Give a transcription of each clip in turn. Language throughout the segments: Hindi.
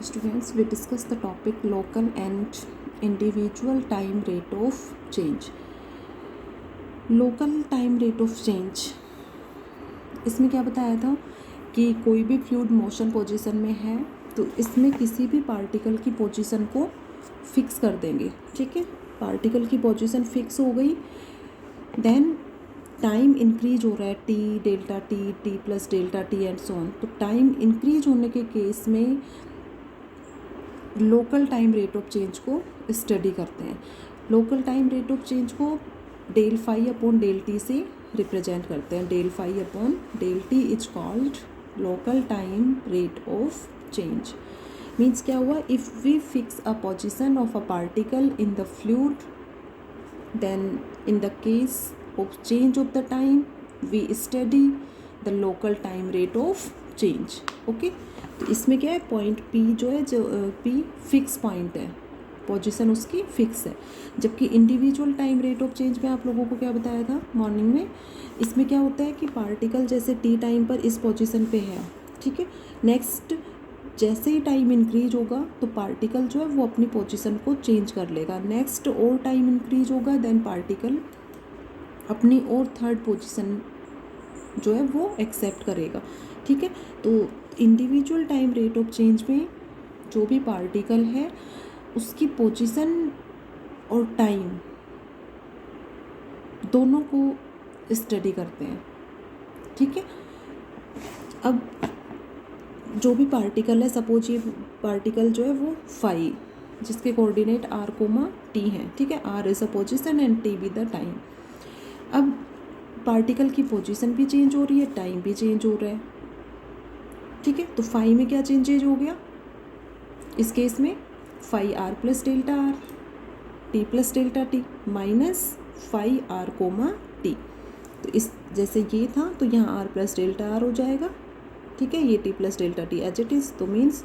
Students, we discuss the topic local and individual time rate of change. Local time rate of change, इसमें क्या बताया था कि कोई भी फ्लूइड मोशन पोजीशन में है तो इसमें किसी भी पार्टिकल की पोजीशन को फिक्स कर देंगे. ठीक है, पार्टिकल की पोजीशन फिक्स हो गई, देन टाइम इंक्रीज हो रहा है, T delta T plus delta T and so on. तो टाइम इंक्रीज होने के केस में local time rate of change को स्टडी करते हैं. Local time rate of change को del phi upon del T से रिप्रेजेंट करते हैं. Del phi upon del T is called local time rate of change. Means क्या हुआ, if we fix a position of a particle in the fluid, then in the case of change of the time we study the local time rate of change. Okay, तो इसमें क्या है, पॉइंट पी जो है, जो पी फिक्स पॉइंट है, पोजीशन उसकी फिक्स है. जबकि individual time rate of change में आप लोगों को क्या बताया था मॉर्निंग में, इसमें क्या होता है कि पार्टिकल जैसे टी टाइम पर इस पोजीशन पे है. ठीक है, नेक्स्ट जैसे ही टाइम इंक्रीज होगा तो पार्टिकल जो है वो अपनी पोजीशन को चेंज कर लेगा. नेक्स्ट और टाइम इंक्रीज होगा, देन पार्टिकल अपनी और थर्ड पोजीशन जो है वो एक्सेप्ट करेगा. ठीक है, तो individual time rate of change में जो भी पार्टिकल है उसकी पोजीशन और टाइम दोनों को स्टडी करते हैं. ठीक है, अब जो भी पार्टिकल है, सपोज ये पार्टिकल जो है वो फाई, जिसके कोऑर्डिनेट आर कोमा टी हैं. ठीक है, R is a position and T be the time. अब पार्टिकल की पोजीशन भी चेंज हो रही है, टाइम भी चेंज हो रहा है. ठीक है, तो फाई में क्या चेंजेज हो गया, इस केस में phi R plus delta R T plus delta T minus phi R comma T. तो इस जैसे ये था तो यहाँ आर प्लस डेल्टा आर हो जाएगा. ठीक है, ये T plus delta T as it is. तो मीन्स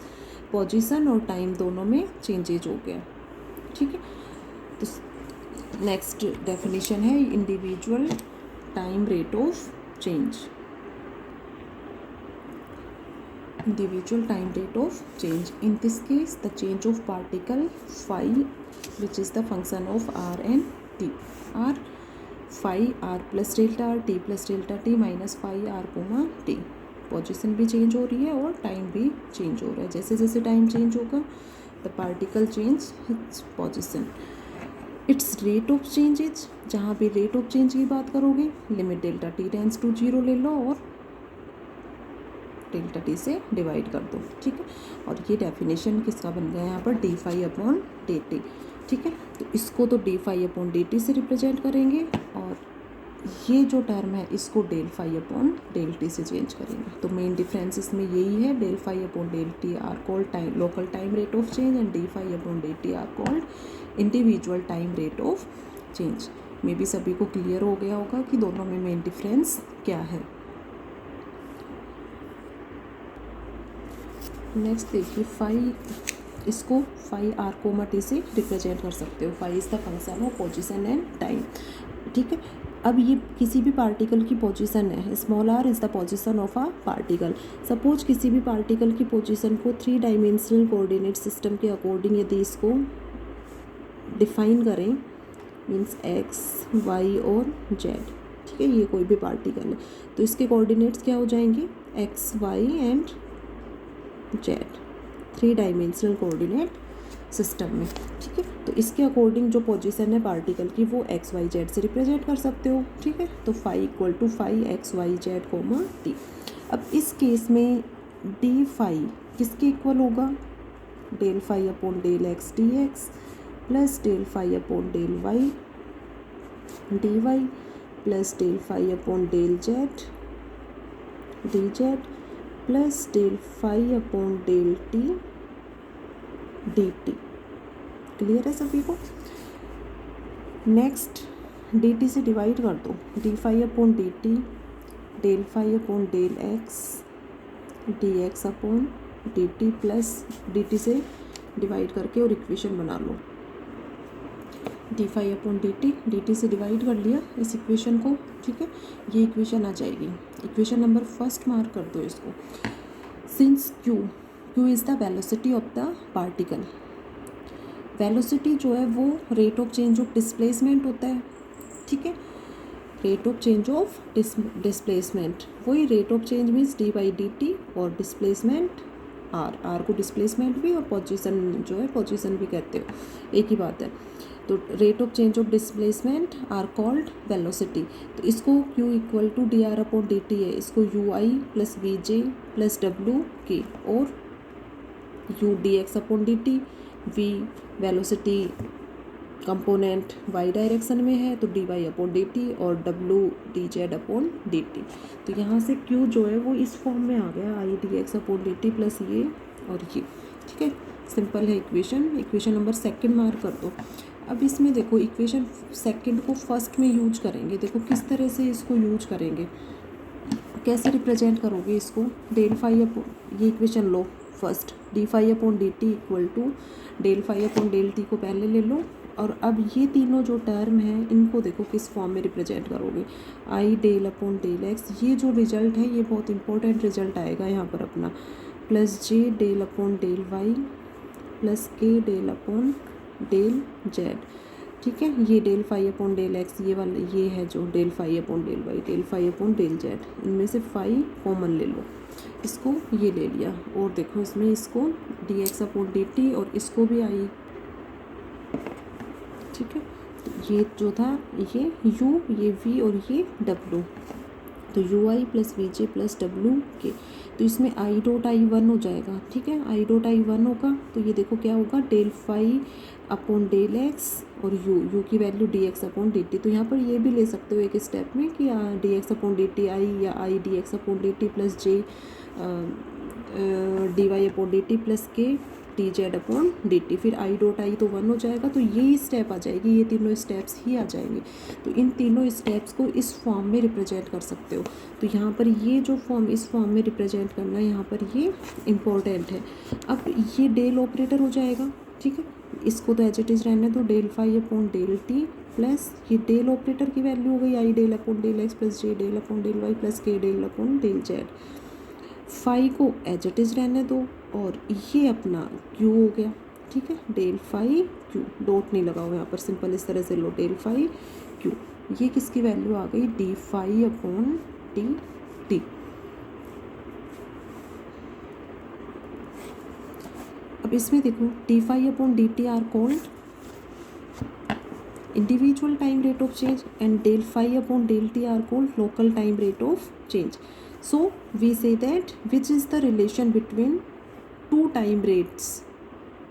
पोजीशन और टाइम दोनों में चेंजेज हो गया. ठीक है, तो नेक्स्ट डेफिनेशन है individual time rate of change. Individual time rate of change. In this case, the change of particle phi, which is the function of r and t, r phi r plus delta r t plus delta t minus phi r comma t. Position भी चेंज हो रही है और टाइम भी चेंज हो रहा है. जैसे जैसे टाइम चेंज होगा the particle change its position. Its rate of change is, जहाँ भी रेट ऑफ चेंज की बात करोगे limit delta T tends to 0 ले लो और डेल्टा टी से डिवाइड कर दो. ठीक है, और ये डेफिनेशन किसका बन गया यहाँ पर, D phi upon D T. ठीक है, तो इसको तो D phi upon D T से रिप्रेजेंट करेंगे और ये जो टर्म है इसको del phi upon del T से चेंज करेंगे. तो मेन डिफरेंस इसमें यही है, del phi upon del T are called time local time rate of change and D phi upon D T are called individual time rate of change. May B सभी को क्लियर हो गया होगा कि दोनों में मेन डिफरेंस क्या है. नेक्स्ट देखिए, फाई, इसको फाई आर कोमा टी से रिप्रेजेंट कर सकते हो. Phi is the function of position and time. ठीक है, अब ये किसी भी पार्टिकल की पोजीशन है, small R is the position of a particle. Suppose किसी भी पार्टिकल की पोजीशन को 3 डायमेंशनल कोऑर्डिनेट सिस्टम के अकॉर्डिंग यदि इसको डिफाइन करें, मीन्स एक्स वाई और जेड. ठीक है, ये कोई भी पार्टिकल है तो इसके कोऑर्डिनेट्स क्या हो जाएंगे, X Y and Z, 3 dimensional coordinate system में. ठीक है, तो इसके अकॉर्डिंग जो पोजीशन है पार्टिकल की वो एक्स वाई जेड से रिप्रेजेंट कर सकते हो. ठीक है, तो phi equal to phi X Y Z comma T. अब इस केस में डी फाई किसके इक्वल होगा, del phi upon del X D X plus del phi upon del Y D Y plus del phi upon del Z D Z plus del phi upon del T D T. Clear है सभी को. नेक्स्ट डी टी से डिवाइड कर दो, D phi upon D T del phi upon del X D x upon D T plus D T से डिवाइड करके और इक्वेशन बना लो. D phi upon D T से डिवाइड कर लिया इस इक्वेशन को. ठीक है, ये इक्वेशन आ जाएगी. इक्वेशन नंबर फर्स्ट मार्क कर दो इसको. Since Q Q is the velocity of the particle. Velocity जो है वो rate of change of displacement होता है, ठीक है, rate of change of displacement, वही rate of change means D by D T, और डिस्प्लेसमेंट आर को डिस्प्लेसमेंट भी और पोजीशन जो है पोजीशन भी कहते हो, एक ही बात है। तो rate of change of displacement are called velocity. तो इसको Q equal to d r upon D t है, इसको u I plus we J plus W k, और u d x upon D t, v velocity component y direction में है तो d y upon D T, और डब्ल्यू d z upon D T. तो यहाँ से Q जो है वो इस फॉर्म में आ गया, आई d x upon D T plus ये और ये, ठीक है, सिंपल है इक्वेशन नंबर सेकंड मार्क कर दो। अब इसमें देखो इक्वेशन सेकंड को फर्स्ट में यूज करेंगे, देखो किस तरह से इसको यूज करेंगे, कैसे रिप्रेजेंट करोगे इसको, डेल फाई अपॉन, ये इक्वेशन लो first, D phi upon D T equal to del phi upon del T को पहले ले लो, और अब ये तीनों जो टर्म हैं इनको देखो किस फॉर्म में रिप्रेजेंट करोगे, आई डेल अपॉन डेल एक्स, ये जो रिजल्ट है ये बहुत इंपॉर्टेंट रिजल्ट आएगा यहाँ पर अपना, plus j del upon del y plus k del upon del z, ठीक है, ये del phi upon del x, ये वाला ये है जो del phi upon del y, del phi upon del z, इनमें से फाई कॉमन ले लो, इसको ये ले लिया, और देखो इसमें इसको D x upon D T और इसको भी आई, ठीक है, तो ये जो था ये u, ये v और ये w, तो U I plus we J plus W K, तो इसमें आई डॉट आई वन हो जाएगा, ठीक है, आई डॉट आई वन होगा तो ये देखो क्या होगा, del phi upon del X और यू की value D x upon D T. तो यहाँ पर ये भी ले सकते हो एक स्टेप में कि d x upon D t i, या i d x upon D T plus j d y upon D T plus k d z upon D t, फिर आई डॉट आई तो वन हो जाएगा, तो यही स्टेप आ जाएगी, ये तीनों स्टेप्स ही आ जाएंगे। तो इन तीनों स्टेप्स को इस फॉर्म में रिप्रेजेंट कर सकते हो। तो यहाँ पर ये जो फॉर्म इस फॉर्म में रिप्रेजेंट करना यहाँ पर ये इम्पोर्टेंट है। अब ये डेल ऑपरेटर हो जाएगा, ठीक है, इसको तो एज इट इज़ रहने दो, del phi upon del T plus ये डेल ऑपरेटर की वैल्यू हो गई i del upon del x plus j del upon del y plus k del upon del z, phi को एज इट इज़ रहने दो, और ये अपना क्यू हो गया, ठीक है, डेल फाई क्यू, डॉट नहीं लगाओ यहाँ पर, सिंपल इस तरह से लो, डेल फाई क्यू, ये किसकी वैल्यू आ गई, D phi upon D T. अब इसमें देखो D phi upon D T are called individual time rate of change and del phi upon del t are called local time rate of change. So we say that which is the relation between two time rates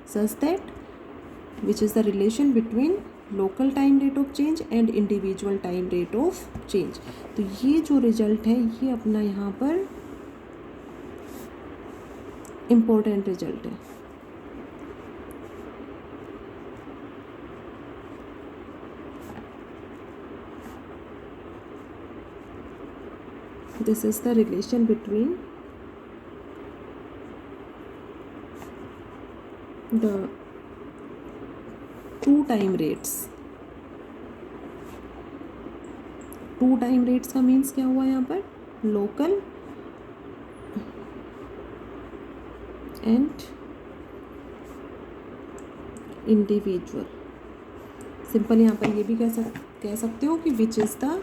such that which is the relation between local time rate of change and individual time rate of change. तो ये जो रिजल्ट है ये अपना यहाँ पर इम्पोर्टेंट रिजल्ट है। This is the relation between the two time rates. Two time rates का मीन्स क्या हुआ यहाँ पर, लोकल एंड इंडिविजुअल। सिंपल यहाँ पर ये भी कह सकते हो कि विच is the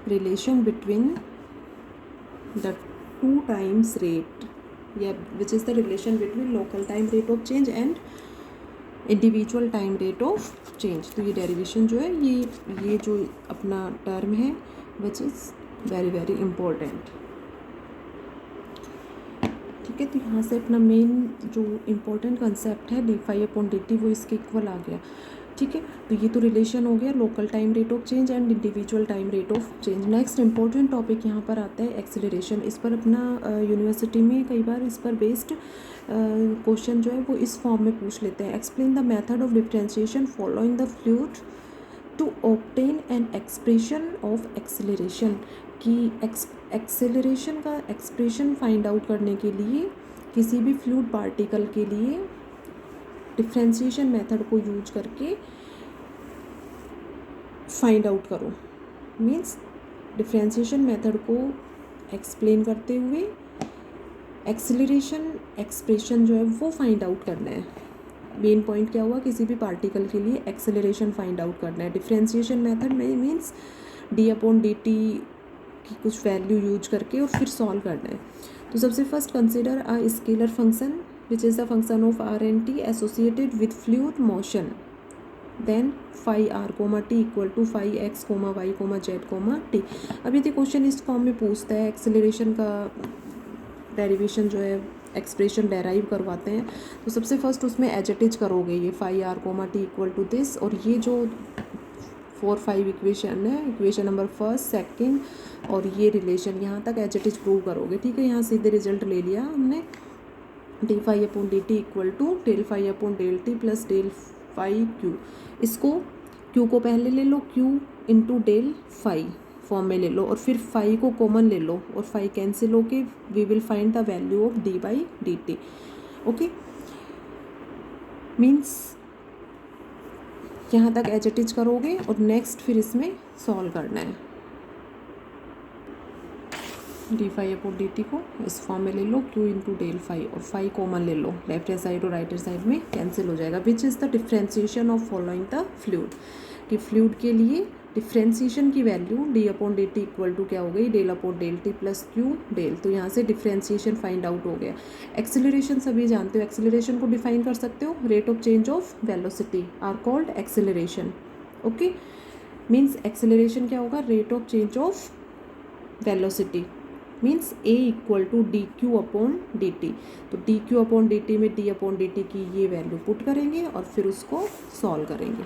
relation between the two times rate, या which is the relation between local time rate of change and individual time rate of change। तो ये डेरिवेशन जो है ये जो अपना टर्म है which is very very important, ठीक है। तो यहाँ से अपना मेन जो इम्पोर्टेंट कंसेप्ट है D phi upon D T वो इसके इक्वल आ गया, ठीक है। तो ये तो रिलेशन हो गया local time rate of change and individual time rate of change. Next important topic यहाँ पर आता है एक्सेलरेशन। इस पर अपना यूनिवर्सिटी में कई बार इस पर बेस्ड क्वेश्चन जो है वो इस फॉर्म में पूछ लेते हैं। Explain the method of differentiation following the fluid to obtain an expression of acceleration, कि एक्सेलरेशन का एक्सप्रेशन फाइंड आउट करने के लिए किसी भी फ्लूइड पार्टिकल के लिए डिफरेंशिएशन मेथड को यूज करके फाइंड आउट करो। मीन्स डिफरेंशिएशन मेथड को एक्सप्लेन करते हुए एक्सेलरेशन एक्सप्रेशन जो है वो फाइंड आउट करना है। मेन पॉइंट क्या हुआ, किसी भी पार्टिकल के लिए एक्सेलरेशन फाइंड आउट करना है। डिफरेंशिएशन मेथड में मीन्स d/dt की कुछ वैल्यू यूज करके और फिर सॉल्व करना है। तो सबसे first consider a scalar function which is the function of r and t associated with fluid motion, then phi r, t equal to phi x, y, z, t। अब यदि क्वेश्चन इस फॉर्म में पूछता है, एक्सेलरेशन का डेरिवेशन जो है एक्सप्रेशन डेराइव करवाते हैं, तो सबसे फर्स्ट उसमें एजेटिज करोगे ये phi r, t equal to this, और ये जो 4-5 इक्वेशन है, इक्वेशन नंबर फर्स्ट सेकंड और ये रिलेशन, यहाँ तक एजेटिज प्रूव करोगे। ठीक है, यहाँ सीधे रिजल्ट ले लिया हमने, d phi upon D T equal to del phi upon del T plus del phi q. इसको क्यू को पहले ले लो, Q into del phi form में ले लो, और फिर फाई को कॉमन ले लो और फाई कैंसिल होके we will find the value of D by D T. Okay, means यहाँ तक एजेटिज करोगे और नेक्स्ट फिर इसमें सॉल्व करना है। D phi upon D T को इस फॉर्म में ले लो, क्यू इंटू डेल फाई, और फाई कॉमन ले लो, लेफ्ट हैंड साइड और राइट हैंड साइड में कैंसिल हो जाएगा। Which is the differentiation of following the fluid, कि फ्लूइड के लिए डिफ्रेंसिएशन की value D upon D T equal to क्या हो गई, del upon del T plus Q del. तो यहाँ से डिफ्रेंसिएशन फाइंड आउट हो गया। एक्सेलरेशन सभी जानते हो, एक्सेलरेशन को डिफाइन कर सकते हो, rate of change of velocity are called acceleration. Okay, means acceleration क्या होगा, rate of change of velocity, means a equal to d q upon D T. तो d q upon D t में डी अपॉन डी टी की ये वैल्यू पुट करेंगे और फिर उसको सॉल्व करेंगे।